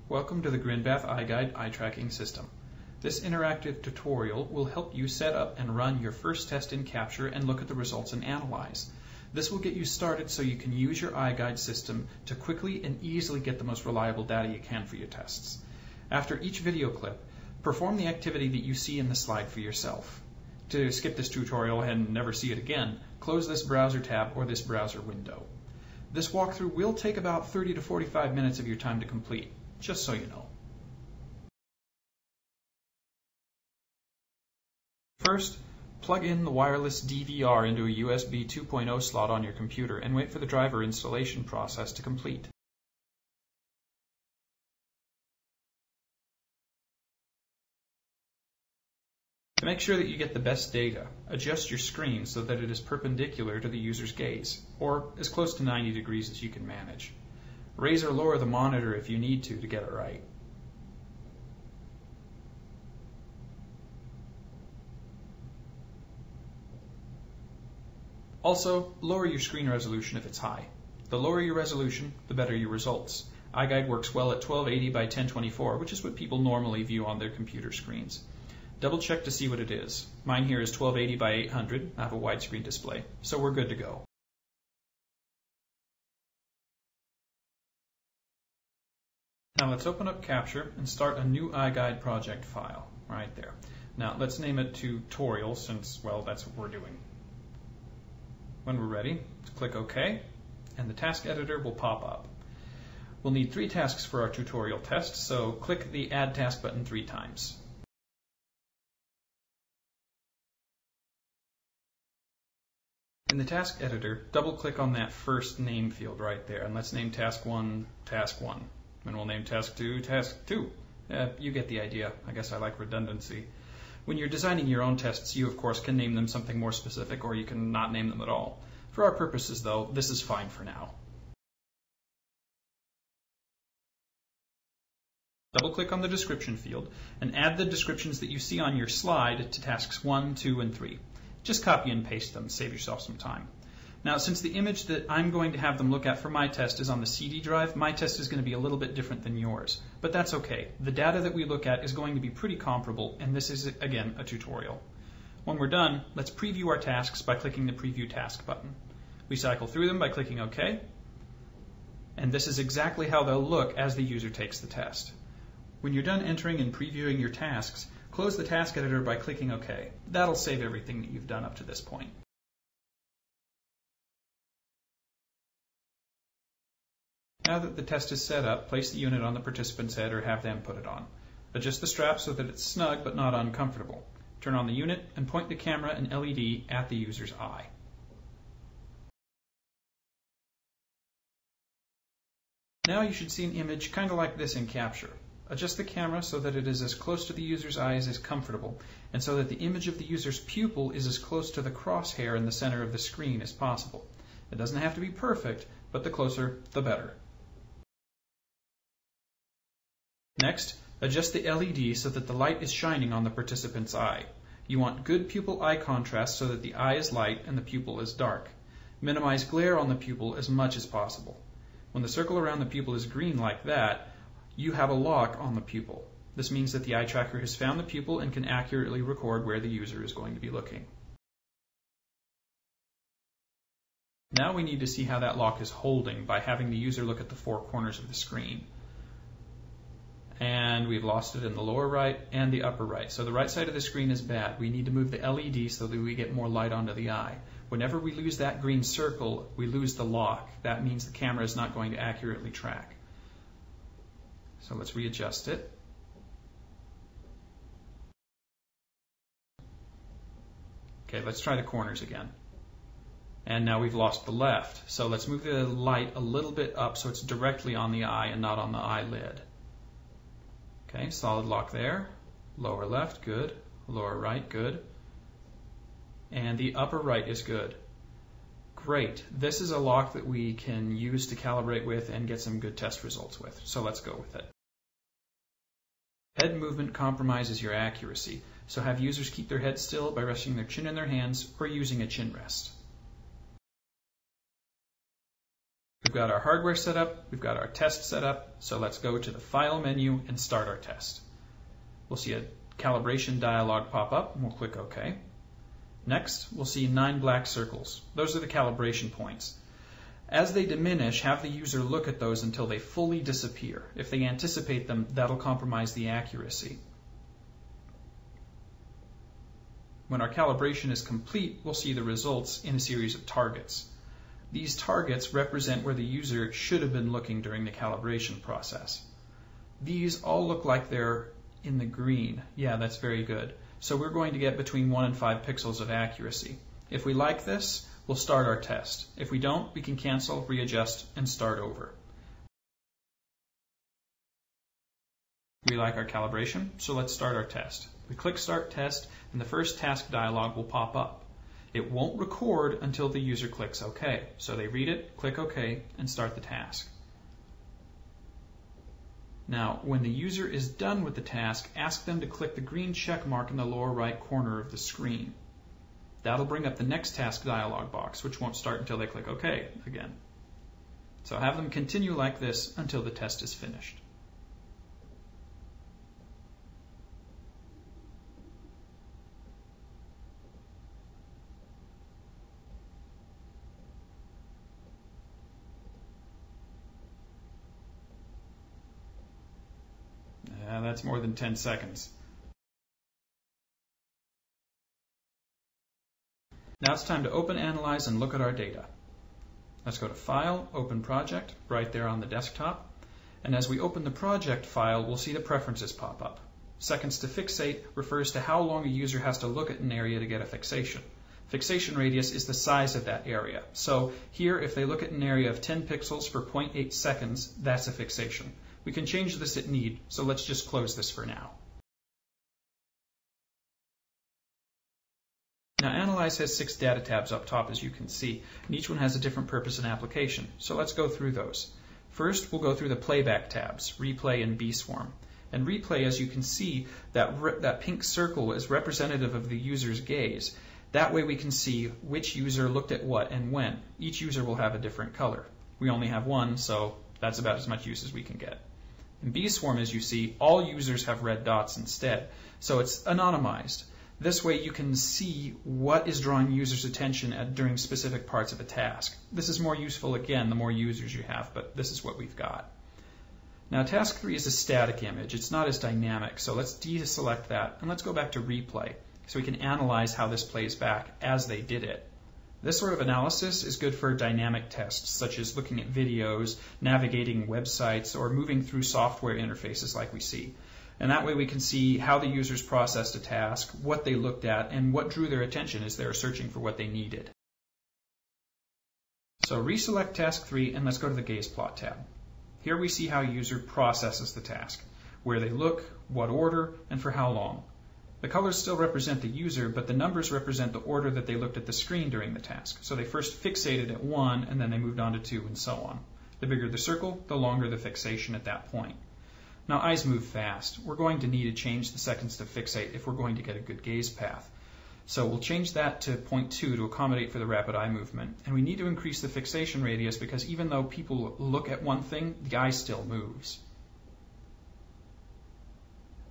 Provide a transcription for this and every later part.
Welcome to the GrinBath iGuide eye tracking system. This interactive tutorial will help you set up and run your first test in Capture and look at the results and analyze. This will get you started so you can use your iGuide system to quickly and easily get the most reliable data you can for your tests. After each video clip, perform the activity that you see in the slide for yourself. To skip this tutorial and never see it again, close this browser tab or this browser window. This walkthrough will take about 30 to 45 minutes of your time to complete, just so you know. First, plug in the wireless DVR into a USB 2.0 slot on your computer and wait for the driver installation process to complete. To make sure that you get the best data, adjust your screen so that it is perpendicular to the user's gaze, or as close to 90 degrees as you can manage. Raise or lower the monitor if you need to get it right. Also, lower your screen resolution if it's high. The lower your resolution, the better your results. iGuide works well at 1280 by 1024, which is what people normally view on their computer screens. Double check to see what it is. Mine here is 1280 by 800. I have a widescreen display, so we're good to go. Now let's open up Capture and start a new iGuide project file right there. Now let's name it Tutorial since, well, that's what we're doing. When we're ready, click OK, and the task editor will pop up. We'll need 3 tasks for our tutorial test, so click the Add Task button 3 times. In the task editor, double-click on that first name field right there, and let's name Task 1, Task 1. And we'll name Task 2, Task 2. You get the idea. I guess I like redundancy. When you're designing your own tests, you, of course, can name them something more specific, or you can not name them at all. For our purposes, though, this is fine for now. Double-click on the description field, and add the descriptions that you see on your slide to Tasks 1, 2, and 3. Just copy and paste them, save yourself some time. Now, since the image that I'm going to have them look at for my test is on the CD drive, my test is going to be a little bit different than yours. But that's okay. The data that we look at is going to be pretty comparable, and this is, again, a tutorial. When we're done, let's preview our tasks by clicking the Preview Task button. We cycle through them by clicking OK, and this is exactly how they'll look as the user takes the test. When you're done entering and previewing your tasks, close the task editor by clicking OK. That'll save everything that you've done up to this point. Now that the test is set up, place the unit on the participant's head or have them put it on. Adjust the strap so that it's snug but not uncomfortable. Turn on the unit and point the camera and LED at the user's eye. Now you should see an image kind of like this in Capture. Adjust the camera so that it is as close to the user's eye as is comfortable, and so that the image of the user's pupil is as close to the crosshair in the center of the screen as possible. It doesn't have to be perfect, but the closer, the better. Next, adjust the LED so that the light is shining on the participant's eye. You want good pupil eye contrast so that the eye is light and the pupil is dark. Minimize glare on the pupil as much as possible. When the circle around the pupil is green like that, you have a lock on the pupil. This means that the eye tracker has found the pupil and can accurately record where the user is going to be looking. Now we need to see how that lock is holding by having the user look at the 4 corners of the screen. And we've lost it in the lower right and the upper right. So the right side of the screen is bad. We need to move the LED so that we get more light onto the eye. Whenever we lose that green circle, we lose the lock. That means the camera is not going to accurately track. So let's readjust it. Okay, let's try the corners again. And now we've lost the left. So let's move the light a little bit up so it's directly on the eye and not on the eyelid. Okay, solid lock there. Lower left, good. Lower right, good. And the upper right is good. Great. This is a lock that we can use to calibrate with and get some good test results with. So let's go with it. Head movement compromises your accuracy, so have users keep their head still by resting their chin in their hands or using a chin rest. We've got our hardware set up, we've got our test set up, so let's go to the File menu and start our test. We'll see a calibration dialog pop up, and we'll click OK. Next, we'll see 9 black circles. Those are the calibration points. As they diminish, have the user look at those until they fully disappear. If they anticipate them, that'll compromise the accuracy. When our calibration is complete, we'll see the results in a series of targets. These targets represent where the user should have been looking during the calibration process. These all look like they're in the green. Yeah, that's very good. So we're going to get between 1 and 5 pixels of accuracy. If we like this, we'll start our test. If we don't, we can cancel, readjust, and start over. We like our calibration, so let's start our test. We click Start Test, and the first task dialog will pop up. It won't record until the user clicks OK. So they read it, click OK, and start the task. Now, when the user is done with the task, ask them to click the green check mark in the lower right corner of the screen. That'll bring up the next task dialog box, which won't start until they click OK again. So have them continue like this until the test is finished. That's more than 10 seconds. Now it's time to open, analyze, and look at our data. Let's go to File, Open Project, right there on the desktop. And as we open the project file, we'll see the preferences pop up. Seconds to fixate refers to how long a user has to look at an area to get a fixation. Fixation radius is the size of that area. So here, if they look at an area of 10 pixels for 0.8 seconds, that's a fixation. We can change this at need, so let's just close this for now. Now, Analyze has 6 data tabs up top, as you can see, and each one has a different purpose and application. So let's go through those. First, we'll go through the playback tabs, Replay and BSwarm. And Replay, as you can see, that pink circle is representative of the user's gaze. That way we can see which user looked at what and when. Each user will have a different color. We only have one, so that's about as much use as we can get. In BSwarm, as you see, all users have red dots instead, so it's anonymized. This way you can see what is drawing users' attention during specific parts of a task. This is more useful, again, the more users you have, but this is what we've got. Now, task 3 is a static image. It's not as dynamic, so let's deselect that, and let's go back to Replay, so we can analyze how this plays back as they did it. This sort of analysis is good for dynamic tests, such as looking at videos, navigating websites, or moving through software interfaces like we see. And that way we can see how the users processed a task, what they looked at, and what drew their attention as they were searching for what they needed. So reselect Task 3, and let's go to the Gaze Plot tab. Here we see how a user processes the task, where they look, what order, and for how long. The colors still represent the user, but the numbers represent the order that they looked at the screen during the task. So they first fixated at 1, and then they moved on to 2, and so on. The bigger the circle, the longer the fixation at that point. Now, eyes move fast. We're going to need to change the seconds to fixate if we're going to get a good gaze path. So we'll change that to 0.2 to accommodate for the rapid eye movement. And we need to increase the fixation radius because even though people look at one thing, the eye still moves.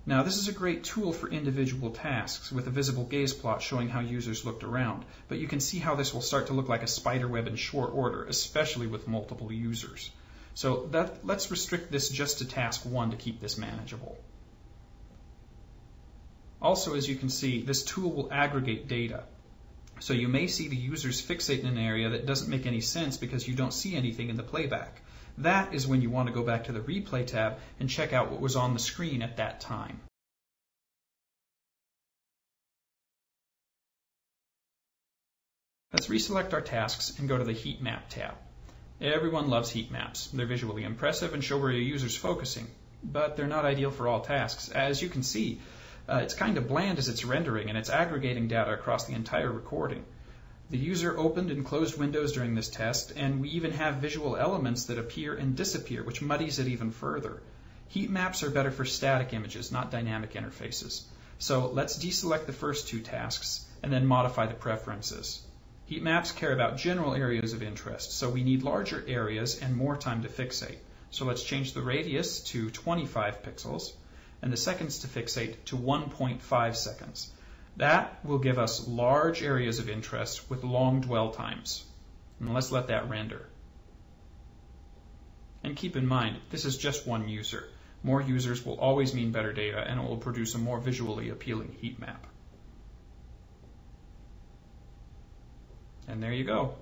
Now, this is a great tool for individual tasks with a visible gaze plot showing how users looked around, but you can see how this will start to look like a spider web in short order, especially with multiple users. So let's restrict this just to task 1 to keep this manageable. Also, as you can see, this tool will aggregate data. So you may see the users fixate in an area that doesn't make any sense because you don't see anything in the playback. That is when you want to go back to the Replay tab and check out what was on the screen at that time. Let's reselect our tasks and go to the Heat Map tab. Everyone loves heat maps. They're visually impressive and show where your user's focusing, but they're not ideal for all tasks. As you can see, it's kind of bland as it's rendering, and it's aggregating data across the entire recording. The user opened and closed windows during this test, and we even have visual elements that appear and disappear, which muddies it even further. Heat maps are better for static images, not dynamic interfaces. So let's deselect the first 2 tasks and then modify the preferences. Heat maps care about general areas of interest, so we need larger areas and more time to fixate. So let's change the radius to 25 pixels and the seconds to fixate to 1.5 seconds. That will give us large areas of interest with long dwell times. And let's let that render. And keep in mind, this is just one user. More users will always mean better data, and it will produce a more visually appealing heat map. And there you go,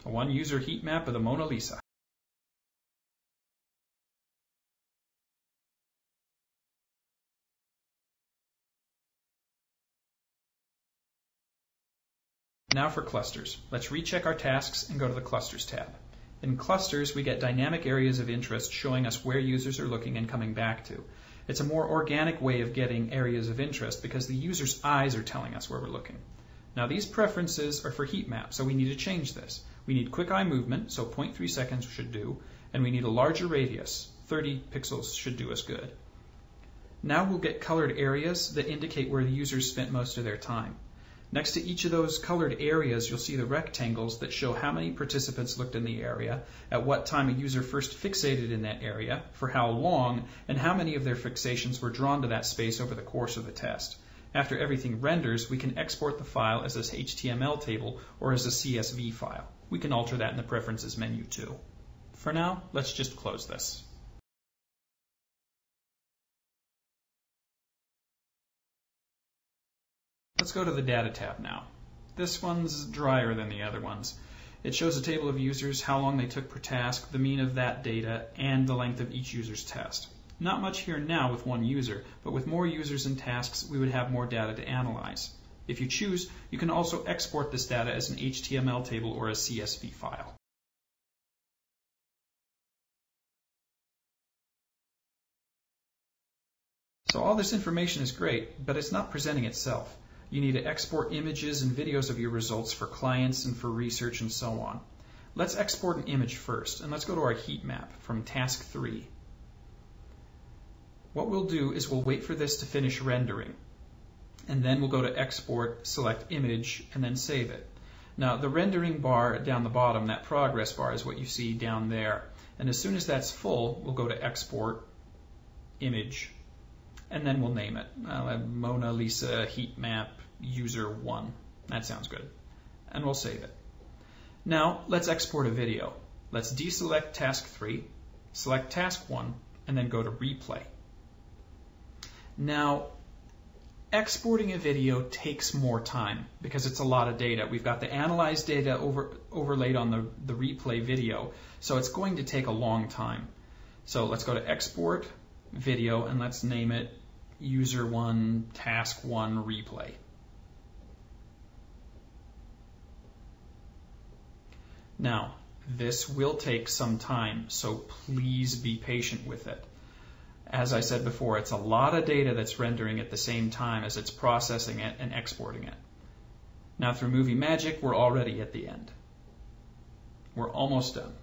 a one-user heat map of the Mona Lisa. Now for clusters. Let's recheck our tasks and go to the Clusters tab. In Clusters, we get dynamic areas of interest showing us where users are looking and coming back to. It's a more organic way of getting areas of interest because the user's eyes are telling us where we're looking. Now these preferences are for heat maps, so we need to change this. We need quick eye movement, so 0.3 seconds should do, and we need a larger radius. 30 pixels should do us good. Now we'll get colored areas that indicate where the users spent most of their time. Next to each of those colored areas, you'll see the rectangles that show how many participants looked in the area, at what time a user first fixated in that area, for how long, and how many of their fixations were drawn to that space over the course of the test. After everything renders, we can export the file as an HTML table or as a CSV file. We can alter that in the Preferences menu too. For now, let's just close this. Let's go to the Data tab now. This one's drier than the other ones. It shows a table of users, how long they took per task, the mean of that data, and the length of each user's test. Not much here now with one user, but with more users and tasks, we would have more data to analyze. If you choose, you can also export this data as an HTML table or a CSV file. So all this information is great, but it's not presenting itself. You need to export images and videos of your results for clients and for research and so on. Let's export an image first, and let's go to our heat map from task 3. What we'll do is we'll wait for this to finish rendering, and then we'll go to Export, select Image, and then save it. Now, the rendering bar down the bottom, that progress bar, is what you see down there. And as soon as that's full, we'll go to Export, Image, and then we'll name it. Mona Lisa Heat Map User 1. That sounds good. And we'll save it. Now, let's export a video. Let's deselect Task 3, select Task 1, and then go to Replay. Now, exporting a video takes more time because it's a lot of data. We've got the analyzed data overlaid on the replay video, so it's going to take a long time. So let's go to Export, Video, and let's name it User 1, Task 1, Replay. Now, this will take some time, so please be patient with it. As I said before, it's a lot of data that's rendering at the same time as it's processing it and exporting it. Now, through Movie Magic, we're already at the end. We're almost done.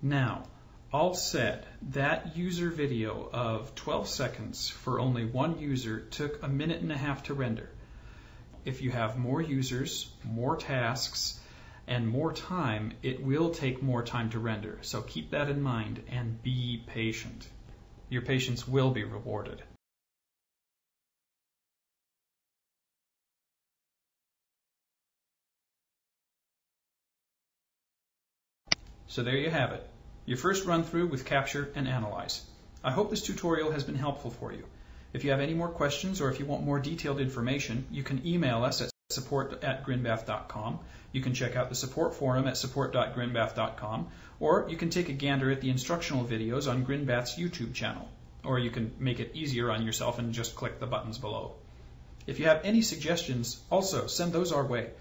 Now, all said, that user video of 12 seconds for only one user took 1.5 minutes to render. If you have more users, more tasks, and more time, it will take more time to render. So keep that in mind and be patient. Your patience will be rewarded. So there you have it, your first run through with Capture and Analyze. I hope this tutorial has been helpful for you. If you have any more questions or if you want more detailed information, you can email us at support@grinbath.com. You can check out the support forum at support.grinbath.com, or you can take a gander at the instructional videos on Grinbath's YouTube channel, or you can make it easier on yourself and just click the buttons below. If you have any suggestions, also send those our way.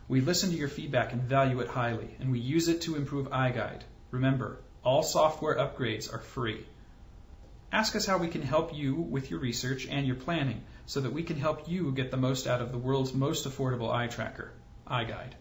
We listen to your feedback and value it highly, and we use it to improve iGuide. Remember, all software upgrades are free. Ask us how we can help you with your research and your planning so that we can help you get the most out of the world's most affordable eye tracker, iGuide.